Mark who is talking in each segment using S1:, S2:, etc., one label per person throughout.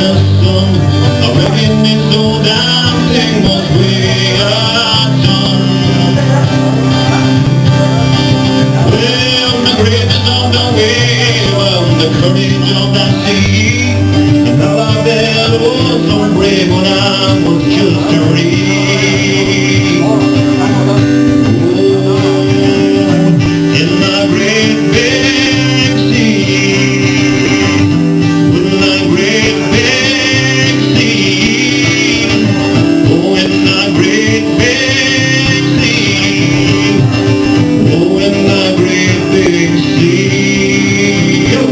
S1: the sun. I reckon this old damn thing was way done. Well, the greatness of the wave, well, the courage of the sea, and how I felt was so brave when I was just a reed. In the great big sea, in the great big sea, oh, in the great big sea, oh, in the great big sea, oh.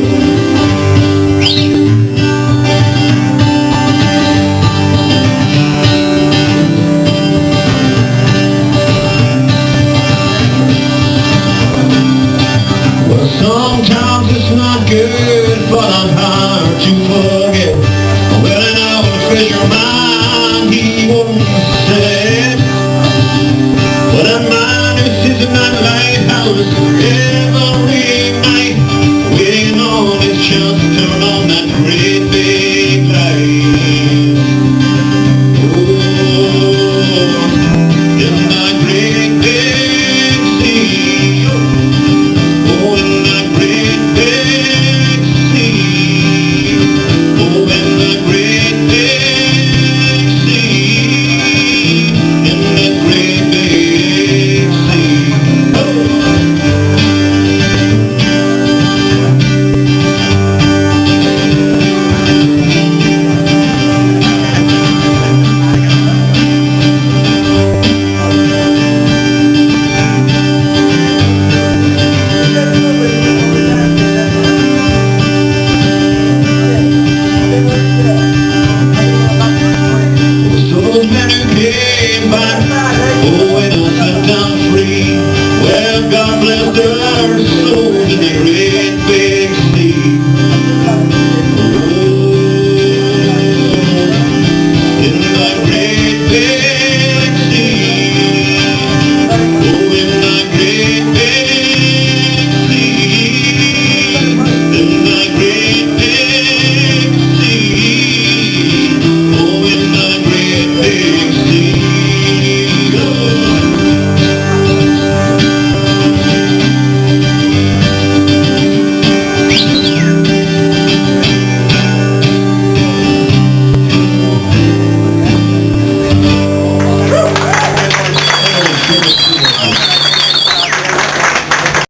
S1: Sometimes it's not good, but I'm hard to forget. Well, and I will treasure mine, he won't say. But a man who sits in that lighthouse every night, waiting on his chance to turn on that great big light. Oh, in that great big sea, oh, in that great big sea, oh, in the great big sea, in the great big sea, oh. Oh, innocent and free. Well, God bless their